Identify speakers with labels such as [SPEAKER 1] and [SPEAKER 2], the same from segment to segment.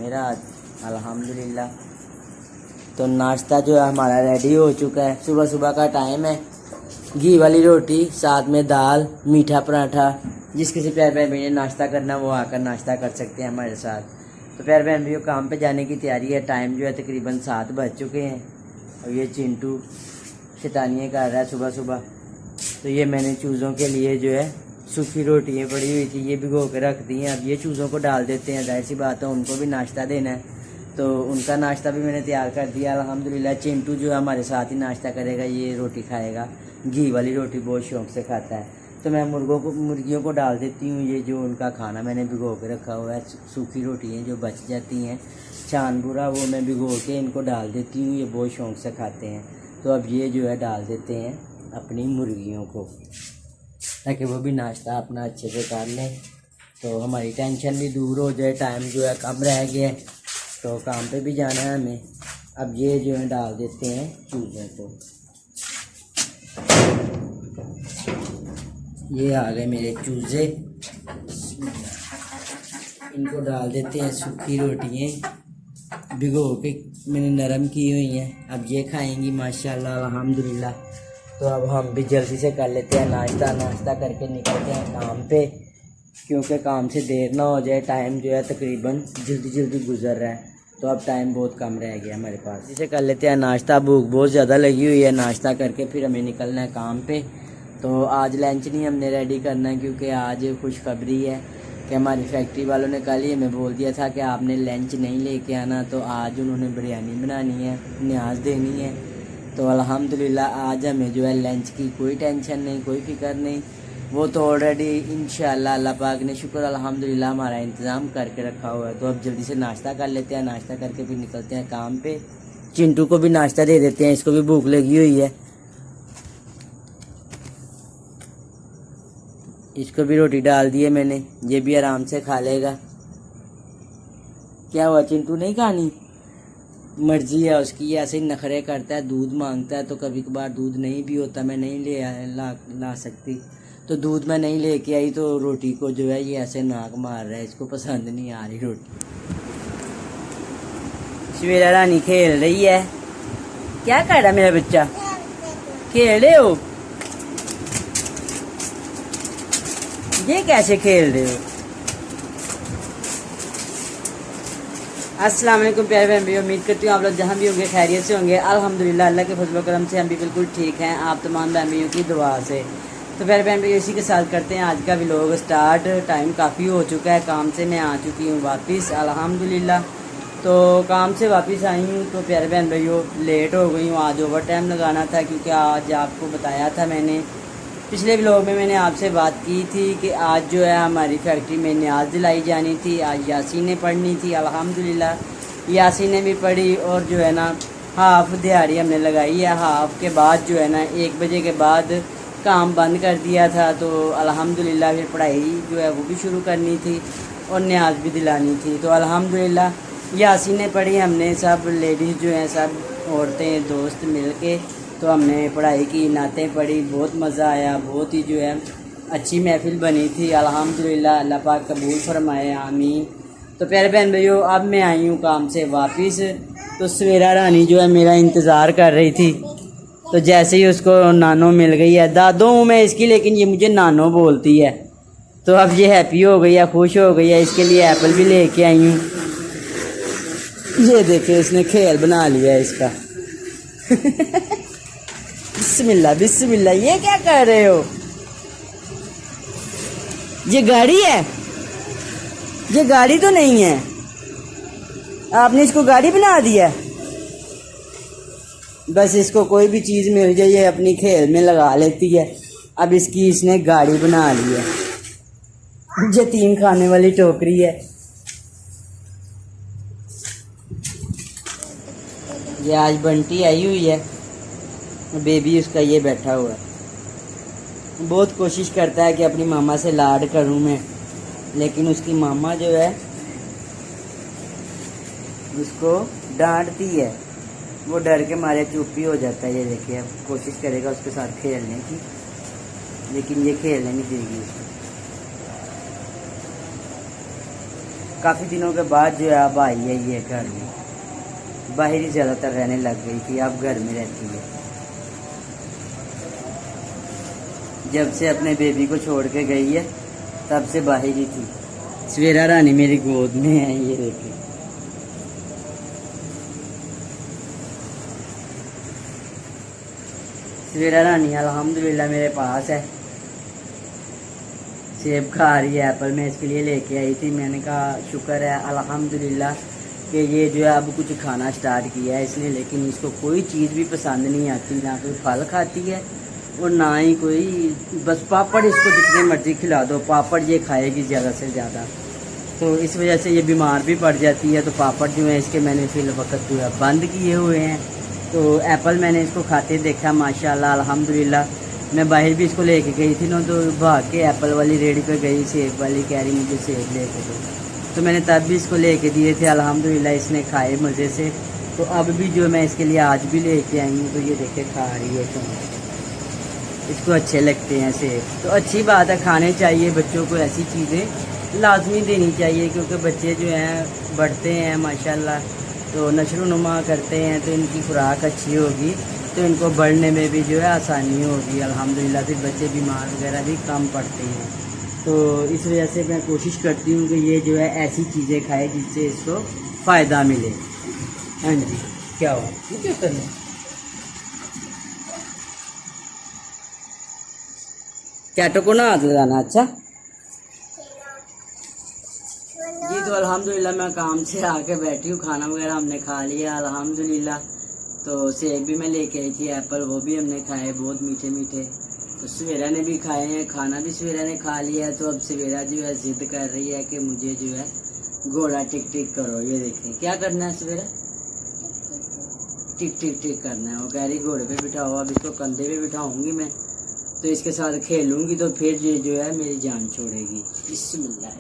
[SPEAKER 1] मेरा आज अल्हम्दुलिल्लाह। तो नाश्ता जो है हमारा रेडी हो चुका है। सुबह सुबह का टाइम है। घी वाली रोटी, साथ में दाल, मीठा पराठा। जिस किसी प्यारे बहन भैया नाश्ता करना वो आकर नाश्ता कर सकते हैं हमारे साथ। तो प्यारे बहन भैया काम पे जाने की तैयारी है। टाइम जो है तकरीबन 7 बज चुके हैं और ये चिंटू शैतानियाँ कर रहा है सुबह सुबह। तो ये मैंने चूज़ों के लिए जो है सूखी रोटियाँ पड़ी हुई थी, ये भिगो के रख दी हैं। अब ये चूज़ों को डाल देते हैं, जाहिर सी बात है उनको भी नाश्ता देना है। तो उनका नाश्ता भी मैंने तैयार कर दिया अल्हम्दुलिल्लाह। चिंटू जो है हमारे साथ ही नाश्ता करेगा, ये रोटी खाएगा। घी वाली रोटी बहुत शौक़ से खाता है। तो मैं मुर्गियों को डाल देती हूँ ये जो उनका खाना मैंने भिगो के रखा हुआ है। सूखी रोटियाँ जो बच जाती हैं छान बुरा, वो मैं भिगो के इनको डाल देती हूँ। ये बहुत शौक़ से खाते हैं। तो अब ये जो है डाल देते हैं अपनी मुर्गियों को, ताकि वो भी नाश्ता अपना अच्छे से कर लें। तो हमारी टेंशन भी दूर हो जाए। टाइम जो है कम रह गया है तो काम पे भी जाना है हमें। अब ये जो है डाल देते हैं चूज़ों को। ये आ गए मेरे चूज़े, इनको डाल देते हैं सूखी रोटियाँ भिगो के मैंने नरम की हुई हैं। अब ये खाएंगी माशाल्लाह अल्हम्दुलिल्लाह। तो अब हम भी जल्दी से कर लेते हैं नाश्ता करके निकलते हैं काम पे, क्योंकि काम से देर ना हो जाए। टाइम जो है तकरीबन जल्दी गुजर रहा है। तो अब टाइम बहुत कम रह गया हमारे पास। इसे कर लेते हैं नाश्ता। भूख बहुत ज़्यादा लगी हुई है। नाश्ता करके फिर हमें निकलना है काम पे। तो आज लंच नहीं हमने रेडी करना है, क्योंकि आज खुशखबरी है कि हमारी फैक्ट्री वालों ने कल ही हमें बोल दिया था कि आपने लंच नहीं लेके आना। तो आज उन्होंने बिरयानी बनानी है, न्याज देनी है। तो अल्हम्दुलिल्लाह आज हमें जो है लंच की कोई टेंशन नहीं, कोई फ़िक्र नहीं। वो तो ऑलरेडी इंशाल्लाह अल्लाह पाक ने शुक्र अल्हम्दुलिल्लाह हमारा इंतज़ाम करके रखा हुआ है। तो अब जल्दी से नाश्ता कर लेते हैं। नाश्ता करके फिर निकलते हैं काम पे। चिंटू को भी नाश्ता दे देते हैं, इसको भी भूख लगी हुई है। इसको भी रोटी डाल दी है मैंने, ये भी आराम से खा लेगा। क्या हुआ चिंटू, नहीं खानी? मर्जी है उसकी, ऐसे ही नखरे करता है, दूध मांगता है। तो कभी कभार दूध नहीं भी होता, मैं नहीं ला सकती। तो दूध मैं नहीं लेके आई तो रोटी को जो है ये ऐसे नाक मार रहा है, इसको पसंद नहीं आ रही रोटी। सवेरा रानी खेल रही है। क्या कर रहा है मेरा बच्चा? खेल रहे हो? ये कैसे खेल रहे हो? अस्सलाम वालेकुम प्यारे बहन भाई, उम्मीद करती हूँ आप लोग जहाँ भी होंगे खैरियत से होंगे। अल्हम्दुलिल्लाह अल्लाह के फजल करम से हम भी बिल्कुल ठीक हैं, आप तमाम बहन भाइयों की दुआ से। तो प्यारे बहन भाई इसी के साथ करते हैं आज का व्लॉग स्टार्ट। टाइम काफ़ी हो चुका है, काम से मैं आ चुकी हूँ वापस अल्हम्दुलिल्लाह। तो काम से वापस आई हूँ तो प्यारे बहन भाइयों लेट हो गई हूँ। आज ओवर टाइम लगाना था, क्योंकि आज आपको बताया था मैंने पिछले व्लॉग में, मैंने आपसे बात की थी कि आज जो है हमारी फैक्ट्री में न्याज दिलाई जानी थी। आज यासीन ने पढ़नी थी अल्हम्दुलिल्लाह। यासीन ने भी पढ़ी और जो है ना हाफ़ दिहाड़ी हमने लगाई है। हाफ़ के बाद जो है ना 1 बजे के बाद काम बंद कर दिया था। तो अल्हम्दुलिल्लाह फिर पढ़ाई जो है वो भी शुरू करनी थी और न्याज भी दिलानी थी। तो अल्हम्दुलिल्लाह यासीन ने पढ़ी, हमने सब लेडीज़ जो हैं सब औरतें दोस्त मिल के तो हमने पढ़ाई की, नातें पढ़ी। बहुत मज़ा आया, बहुत ही जो है अच्छी महफ़िल बनी थी अल्हम्दुलिल्लाह। अल्लाह पाक कबूल फरमाए, आमीन। तो प्यारे बहन भाइयों अब मैं आई हूँ काम से वापस। तो सवेरा रानी जो है मेरा इंतज़ार कर रही थी। तो जैसे ही उसको नानो मिल गई है, दादो हूँ मैं इसकी, लेकिन ये मुझे नानो बोलती है। तो अब ये हैप्पी हो गई है, खुश हो गई है। इसके लिए एप्पल भी लेके आई हूँ। ये देखिए इसने खेल बना लिया है इसका। बिस्मिल्लाह बिस्मिल्लाह। ये क्या कर रहे हो? ये गाड़ी है? ये गाड़ी तो नहीं है, आपने इसको गाड़ी बना दिया। बस इसको कोई भी चीज़ मिल जाए ये अपनी खेल में लगा लेती है। अब इसकी इसने गाड़ी बना ली है। यतीम खाने वाली टोकरी है। ये आज बंटी आई हुई है, बेबी उसका ये बैठा हुआ है। बहुत कोशिश करता है कि अपनी मामा से लाड करूं मैं, लेकिन उसकी मामा जो है उसको डांटती है। वो डर के मारे चुप ही हो जाता है। ये देखिए अब कोशिश करेगा उसके साथ खेलने की, लेकिन ये खेलने नहीं देगी उसको। काफ़ी दिनों के बाद जो है अब आई है ये घर में। बाहर ही ज़्यादातर रहने लग गई थी, अब घर में रहती है। जब से अपने बेबी को छोड़ के गई है तब से बाहर ही थी। सवेरा रानी मेरी गोद में है, ये देखिए। सवेरा रानी अल्हम्दुलिल्लाह मेरे पास है, सेब खा रही है। एप्पल मैं इसके लिए लेके आई थी। मैंने कहा शुक्र है अल्हम्दुलिल्लाह कि ये जो है अब कुछ खाना स्टार्ट किया है इसने, लेकिन इसको कोई चीज़ भी पसंद नहीं आती, ना कोई फल खाती है और ना ही कोई, बस पापड़ इसको जितने मर्जी खिला दो पापड़ ये खाएगी ज़्यादा से ज़्यादा। तो इस वजह से ये बीमार भी पड़ जाती है। तो पापड़ जो है इसके मैंने फिल वक्त जो है बंद किए हुए हैं। तो एप्पल मैंने इसको खाते देखा माशाल्लाह अल्हम्दुलिल्लाह। मैं बाहर भी इसको लेके गई थी ना, तो भाग के एप्पल वाली रेडी पे गई, सेब वाली कह रही मुझे सेब लेके दो, तो मैंने तब भी इसको लेके दिए थे। अल्हम्दुलिल्लाह इसने खाए मज़े से। तो अब भी जो मैं इसके लिए आज भी लेके आई हूँ, तो ये देखे खा रही है। तो इसको अच्छे लगते हैं सेब, तो अच्छी बात है, खाने चाहिए बच्चों को, ऐसी चीज़ें लाजमी देनी चाहिए, क्योंकि बच्चे जो हैं बढ़ते हैं माशाल्लाह, तो नशोनुमा करते हैं, तो इनकी खुराक अच्छी होगी तो इनको बढ़ने में भी जो है आसानी होगी अल्हम्दुलिल्लाह। फिर बच्चे बीमार वगैरह भी कम पड़ते हैं। तो इस वजह से मैं कोशिश करती हूँ कि ये जो है ऐसी चीज़ें खाए जिससे इसको फ़ायदा मिले। हाँ जी, क्या हुआ क्यों करना कैटो को ना हाथ लगाना। अच्छा जी, तो अल्हम्दुलिल्लाह मैं काम से आके बैठी हूँ, खाना वगैरह हमने खा लिया अल्हम्दुलिल्लाह। तो सेब भी मैं लेके आई थी, एप्पल वो भी हमने खाए, बहुत मीठे मीठे। तो सवेरा ने भी खाए हैं, खाना भी सवेरा ने खा लिया। तो अब सवेरा जो है जिद कर रही है कि मुझे जो है घोड़ा टिक टिक करो। ये देखें क्या करना है सवेरा, टिक टिक टिक करना है। वो कह रही घोड़े पे बिठाओ। अब इसको कंधे पे बिठाऊंगी मैं, तो इसके साथ खेलूंगी, तो फिर ये जो है मेरी जान छोड़ेगी। बिस्मिल्लाह,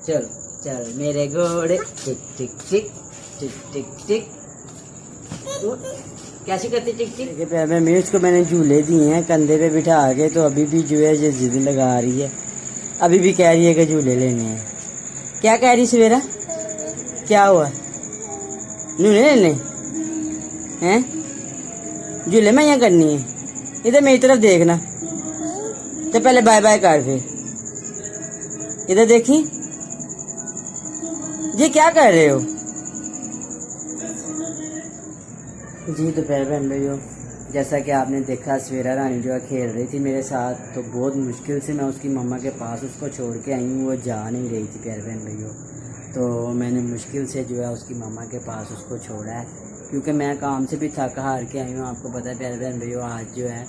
[SPEAKER 1] चल चल मेरे घोड़े टिक टिक टिक टिक टिक टिक। कैसे करते टिक टिक के पैर में इसको मैंने झूले दिए हैं कंधे पे बिठा के। तो अभी भी जो है ये जिद लगा रही है, अभी भी कह रही है कि झूले लेने हैं। क्या कह रही सवेरा, क्या हुआ, झूले लेने हैं? झूले में यहाँ करनी है, इधर मेरी तरफ देखना। तो पहले बाय बाय कर, फिर इधर देखी। जी क्या कर रहे हो जी? दोपहर बहन भाइयों, जैसा कि आपने देखा सवेरा रानी जो है खेल रही थी मेरे साथ। तो बहुत मुश्किल से मैं उसकी मम्मा के पास उसको छोड़ के आई हूँ, वो जा नहीं रही थी प्यारे बहन भाइयों। तो मैंने मुश्किल से जो है उसकी मम्मा के पास उसको छोड़ा है, क्योंकि मैं काम से भी थक हार के आई हूँ। आपको पता है प्यारे बहन भाइयों, आज जो है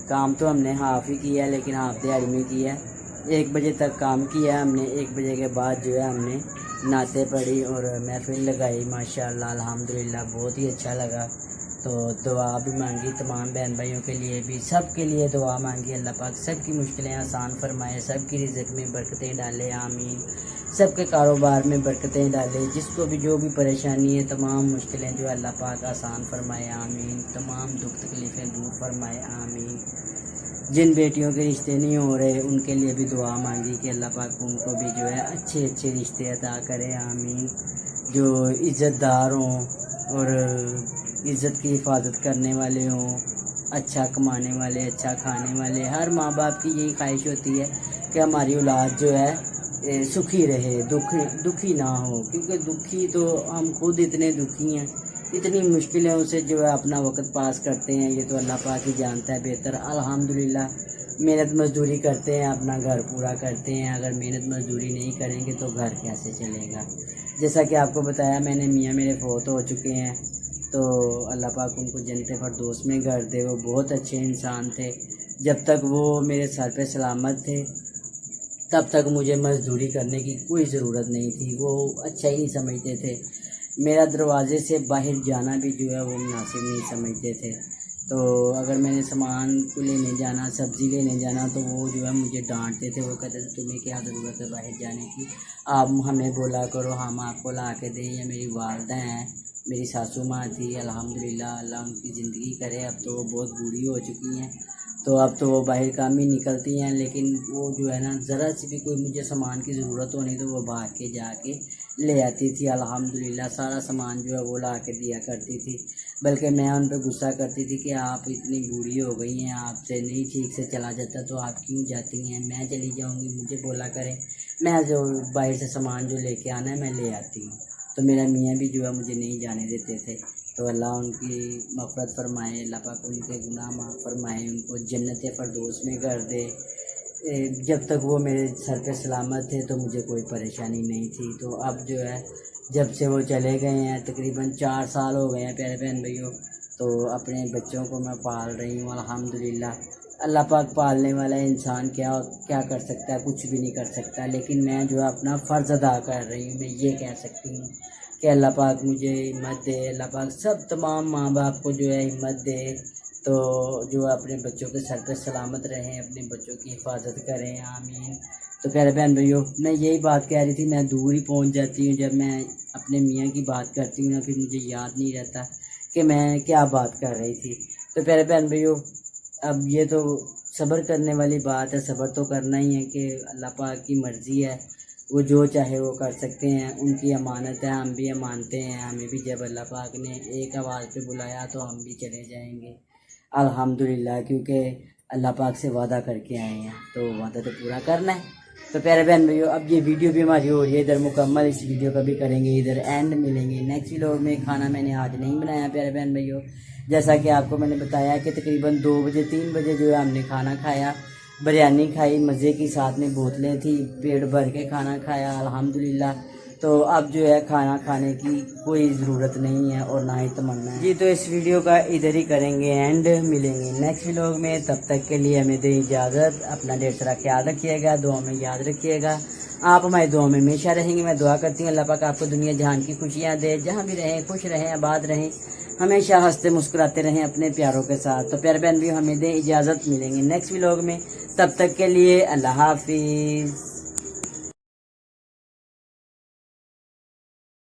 [SPEAKER 1] काम तो हमने हाफ़ ही किया है, लेकिन हाफ दिहाड़ी में किया है। 1 बजे तक काम किया हमने, 1 बजे के बाद जो है हमने नाते पढ़ी और महफिल लगाई माशाल्लाह अल्हम्दुलिल्लाह, बहुत ही अच्छा लगा। तो दुआ भी मांगी तमाम बहन भाइयों के लिए भी, सब के लिए दुआ मांगी। अल्लाह पाक सब की मुश्किलें आसान फरमाए, सब की रिज़्क़ में बरकतें डाले, आमीन। सब के कारोबार में बरकतें डाले, जिसको भी जो भी परेशानी है, तमाम मुश्किलें जो अल्लाह पाक आसान फरमाए, आमीन। तमाम दुख तकलीफ़ें दूर फरमाए, आमीन। जिन बेटियों के रिश्ते नहीं हो रहे उनके लिए भी दुआ मांगी कि अल्लाह पाक उनको भी जो है अच्छे अच्छे रिश्ते अता करे, आमीन। जो इज़्ज़तदार हों और इज़्ज़त की हिफाजत करने वाले हों, अच्छा कमाने वाले, अच्छा खाने वाले। हर माँ बाप की यही ख्वाहिश होती है कि हमारी औलाद जो है सुखी रहे, दुखी ना हो, क्योंकि दुखी तो हम खुद इतने दुखी हैं, इतनी मुश्किलों से जो है अपना वक्त पास करते हैं। ये तो अल्लाह पाक ही जानता है बेहतर। अल्हम्दुलिल्लाह मेहनत मजदूरी करते हैं, अपना घर पूरा करते हैं। अगर मेहनत मजदूरी नहीं करेंगे तो घर कैसे चलेगा? जैसा कि आपको बताया मैंने, मियाँ मेरे फौत हो चुके हैं, तो अल्लाह पाक उनको जन्नत फिरदौस में घर दे। वो बहुत अच्छे इंसान थे। जब तक वो मेरे सर पे सलामत थे तब तक मुझे मजदूरी करने की कोई ज़रूरत नहीं थी। वो अच्छा ही नहीं समझते थे, मेरा दरवाजे से बाहर जाना भी जो है वो मुनासिब नहीं समझते थे। तो अगर मैंने सामान को लेने जाना, सब्ज़ी लेने जाना, तो वो जो है मुझे डांटते थे। वो कहते थे तुम्हें क्या ज़रूरत है बाहर जाने की, आप हमें बोला करो, हम आपको ला के दें। या मेरी वालदा हैं, मेरी सासू माँ थी, अल्हम्दुलिल्लाह अल्लाह उनकी ज़िंदगी करे, अब तो वो बहुत बूढ़ी हो चुकी हैं। तो अब तो वो बाहर काम ही निकलती हैं, लेकिन वो जो है ना ज़रा सी भी कोई मुझे सामान की ज़रूरत होनी तो वो भाग के जाके ले आती थी। अल्हम्दुलिल्लाह सारा सामान जो है वो ला के दिया करती थी। बल्कि मैं उन पर गुस्सा करती थी कि आप इतनी बूढ़ी हो गई हैं, आपसे नहीं ठीक से चला जाता तो आप क्यों जाती हैं, मैं चली जाऊँगी, मुझे बोला करें, मैं जो बाहर से सामान जो लेके आना है मैं ले आती हूँ। तो मेरा मियाँ भी जो है मुझे नहीं जाने देते थे। तो अल्लाह उनकी मग़फ़िरत फ़रमाए, अल्लाह पाक उनके गुनाह माफ़ फ़रमाए, उनको जन्नत फ़िरदौस में कर दे। जब तक वो मेरे सर पे सलामत थे तो मुझे कोई परेशानी नहीं थी। तो अब जो है जब से वो चले गए हैं तकरीबन 4 साल हो गए हैं प्यारे बहन भाइयों, तो अपने बच्चों को मैं पाल रही हूँ अल्हम्दुलिल्लाह। अल्लाह पाक पालने वाला इंसान क्या क्या कर सकता है, कुछ भी नहीं कर सकता, लेकिन मैं जो है अपना फ़र्ज़ अदा कर रही हूँ। मैं ये कह सकती हूँ कि अल्लाह पाक मुझे हिम्मत दे, अल्लाह पाक सब तमाम माँ बाप को जो है हिम्मत दे, तो जो अपने बच्चों के सर पे सलामत रहें, अपने बच्चों की हिफाजत करें, आमीन। तो प्यारे बहन भाइयों, मैं यही बात कह रही थी, मैं दूर ही पहुंच जाती हूँ जब मैं अपने मियाँ की बात करती हूँ ना, फिर मुझे याद नहीं रहता कि मैं क्या बात कर रही थी। तो प्यारे बहन भाइयों, अब ये तो सब्र करने वाली बात है, सब्र तो करना ही है कि अल्लाह पाक की मर्ज़ी है, वो जो चाहे वो कर सकते हैं, उनकी अमानत है, हम भी मानते हैं। हमें भी जब अल्लाह पाक ने एक आवाज़ पे बुलाया तो हम भी चले जाएंगे अल्हम्दुलिल्लाह, क्योंकि अल्लाह पाक से वादा करके आए हैं तो वादा तो पूरा करना है। तो प्यारे बहन भैया, अब ये वीडियो भी हमारी हो रही है इधर मुकम्मल, इस वीडियो का भी करेंगे इधर एंड, मिलेंगे नेक्स्ट वीडियो में। खाना मैंने आज नहीं बनाया प्यारे बहन भैया, जैसा कि आपको मैंने बताया कि तकरीबन 2 बजे 3 बजे जो है हमने खाना खाया, बिरयानी खाई मज़े की, साथ में बोतलें थी, पेट भर के खाना खाया अल्हम्दुलिल्लाह। तो अब जो है खाना खाने की कोई ज़रूरत नहीं है और ना ही तमन्ना है जी। तो इस वीडियो का इधर ही करेंगे एंड, मिलेंगे नेक्स्ट व्लॉग में। तब तक के लिए हमें दें इजाज़त, अपना ढेर सारा ख्याल रखिएगा, दुआ में याद रखिएगा। आप हमारी दुआ में हमेशा रहेंगे। मैं दुआ करती हूँ अल्लाह पाक आपको दुनिया जहान की खुशियाँ दे, जहाँ भी रहें खुश रहें, आबाद रहें, हमेशा हंसते मुस्कुराते रहें अपने प्यारों के साथ। तो प्यारे बहन भी हमें दें इजाज़त, मिलेंगे नेक्स्ट व्लॉग में। तब तक के लिए अल्लाह हाफिज़।